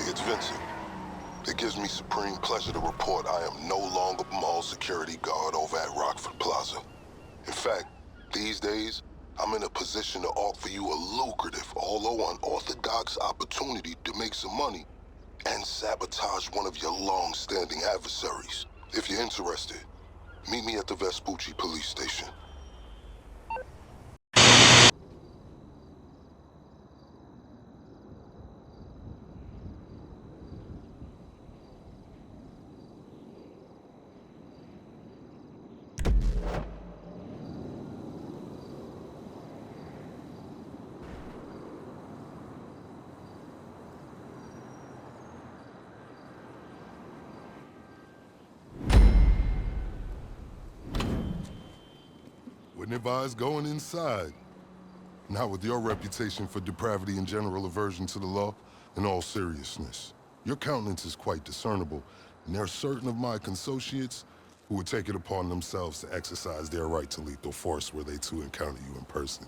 it's Vincent. It gives me supreme pleasure to report I am no longer mall security guard over at Rockford Plaza. In fact, these days, I'm in a position to offer you a lucrative, although unorthodox opportunity to make some money and sabotage one of your long-standing adversaries. If you're interested, meet me at the Vespucci police station. Wouldn't advise going inside. Not with your reputation for depravity and general aversion to the law. In all seriousness, your countenance is quite discernible, and there are certain of my consociates who would take it upon themselves to exercise their right to lethal force were they to encounter you in person.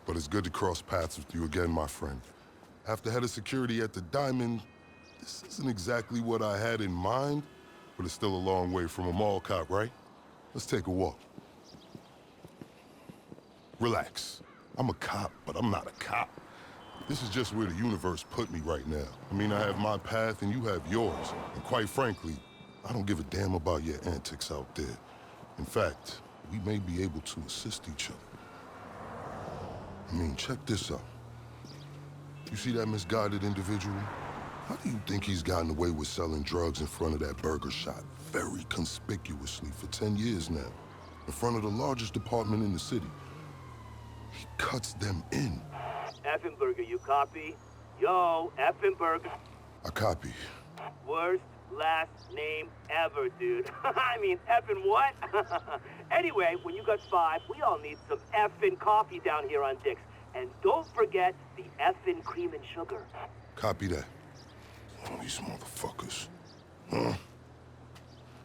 But it's good to cross paths with you again, my friend. After head of security at the Diamond, this isn't exactly what I had in mind, but it's still a long way from a mall cop, right? Let's take a walk. Relax. I'm a cop, but I'm not a cop. This is just where the universe put me right now. I mean, I have my path and you have yours. And quite frankly, I don't give a damn about your antics out there. In fact, we may be able to assist each other. I mean, check this out. You see that misguided individual? How do you think he's gotten away with selling drugs in front of that burger shop very conspicuously for 10 years now? In front of the largest department in the city. He cuts them in. Effenberger, you copy? Yo, Effenberger. I copy. Worst last name ever, dude. I mean, effing what? Anyway, when you got 5, we all need some effing coffee down here on Dick's. And don't forget the effing cream and sugar. Copy that. Oh, these motherfuckers. Huh?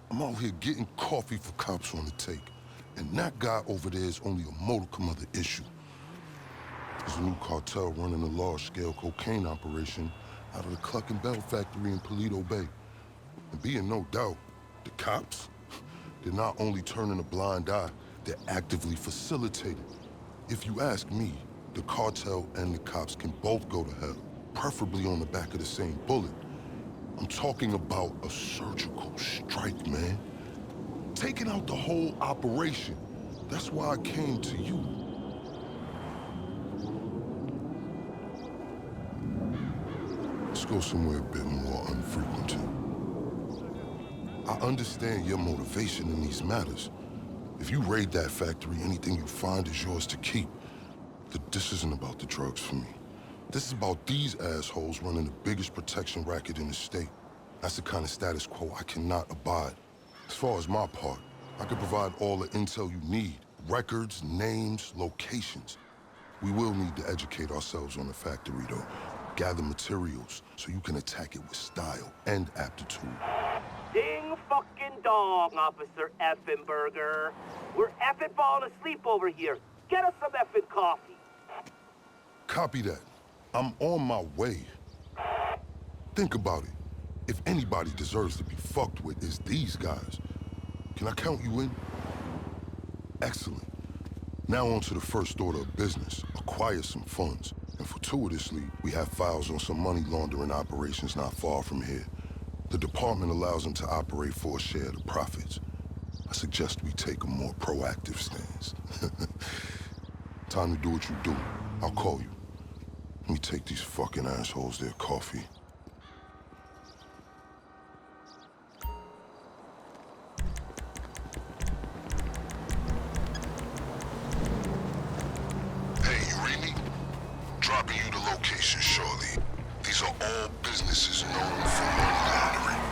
I'm out here getting coffee for cops on the take. And that guy over there is only a modicum of the issue. There's a new cartel running a large-scale cocaine operation out of the Cluckinbell factory in Paleto Bay. And be in no doubt, the cops, they're not only turning a blind eye, they're actively facilitating. If you ask me, the cartel and the cops can both go to hell, preferably on the back of the same bullet. I'm talking about a surgical strike, man. Taking out the whole operation. That's why I came to you. Let's go somewhere a bit more unfrequented. I understand your motivation in these matters. If you raid that factory, anything you find is yours to keep. This isn't about the drugs for me. This is about these assholes running the biggest protection racket in the state. That's the kind of status quo I cannot abide. As far as my part, I can provide all the intel you need. Records, names, locations. We will need to educate ourselves on the factory, though. Gather materials so you can attack it with style and aptitude. Ding fucking dong, Officer Effenberger. We're effing falling asleep over here. Get us some effing coffee. Copy that. I'm on my way. Think about it. If anybody deserves to be fucked with, it's these guys. Can I count you in? Excellent. Now on to the first order of business. Acquire some funds. And fortuitously, we have files on some money laundering operations not far from here. The department allows them to operate for a share of the profits. I suggest we take a more proactive stance. Time to do what you do. I'll call you. Let me take these fucking assholes their coffee. Hey, you read me? Dropping you the location shortly. These are all businesses known for money laundering.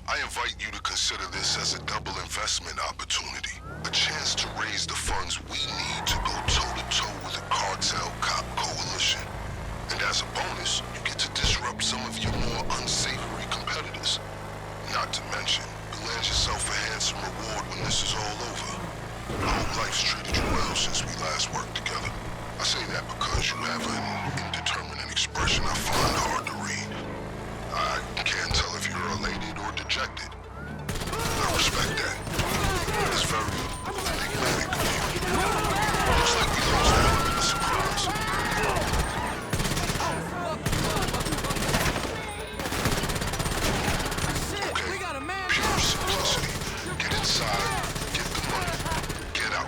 I invite you to consider this as a double investment opportunity. A chance to raise the funds we need to go toe-to-toe with a cartel cop coalition. And as a bonus, you get to disrupt some of your more unsavory competitors. Not to mention, you land yourself a handsome reward when this is all over. I hope life's treated you well since we last worked together. I I say that because you have an indeterminate expression I find hard to read. I can't tell if you're elated or dejected. I respect that. It's very enigmatic of you. Looks like we lost the element of surprise. Okay, pure simplicity. Get inside, get the money, get out.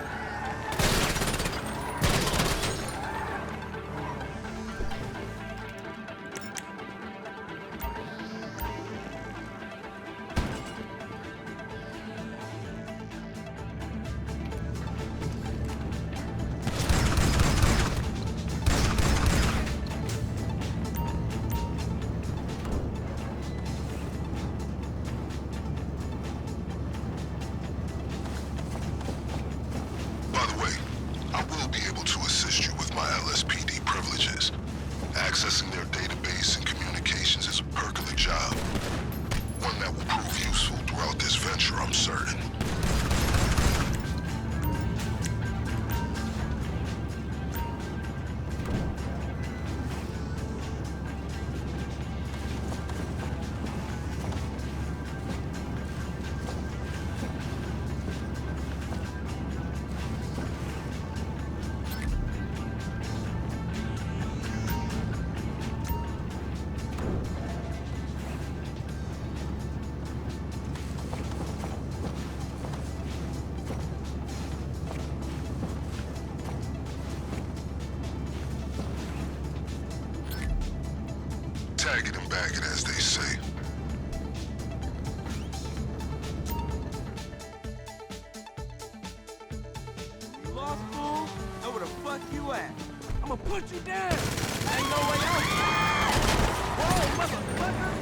By the way, I will be able to assist you with my LSPD privileges. Accessing their database and communications is a perk of the job. One that will prove useful throughout this venture, I'm certain. Tag it and bag it, as they say. You lost, fool? Know where the fuck you at? I'ma put you down! Ain't no way out! Whoa, motherfucker!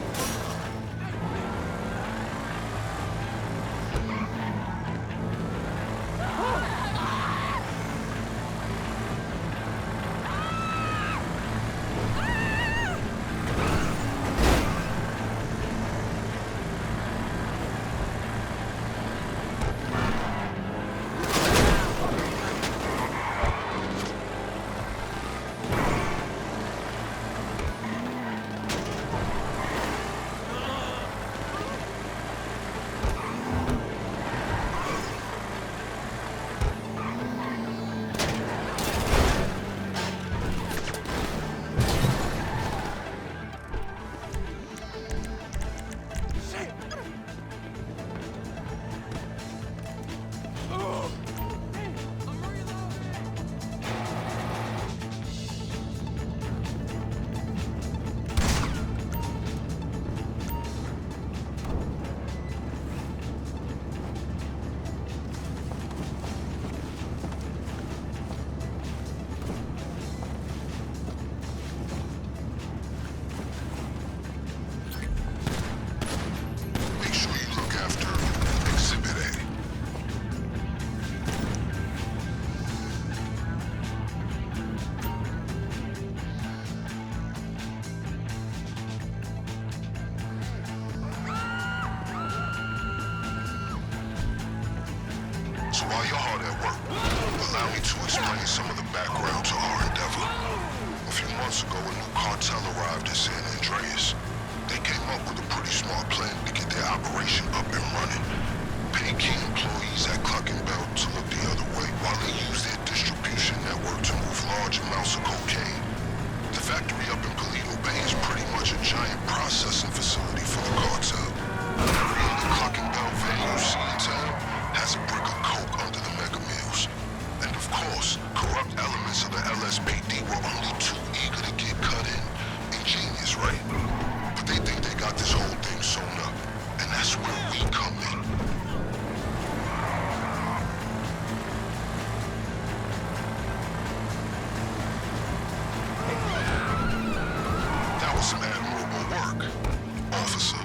So while you're hard at work, allow me to explain some of the background to our endeavor. A few months ago, a new cartel arrived in San Andreas. They came up with a pretty smart plan to get their operation up and running. Pay key employees at Cluckinbell to look the other way while they use their distribution network to move large amounts of cocaine. The factory up in Paleto Bay is pretty much a giant processing facility for the cartel. The Cluckinbell van you see in town has a brick of coke under the mega mills. And of course, corrupt elements of the LSPD were only too eager to get cut in. Ingenious, right? But they think they got this whole thing sewn up. And that's where we come in. That was some admirable work, officer.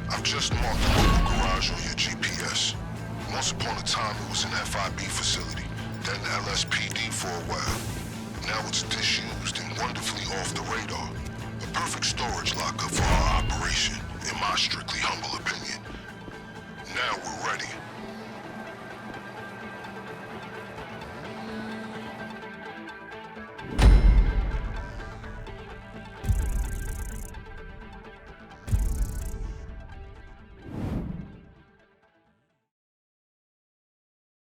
I've just marked the local garage on your GPS. Once upon a time, it was an FIB facility, then LSPD for a while. Now it's disused and wonderfully off the radar. A Perfect storage locker for our operation.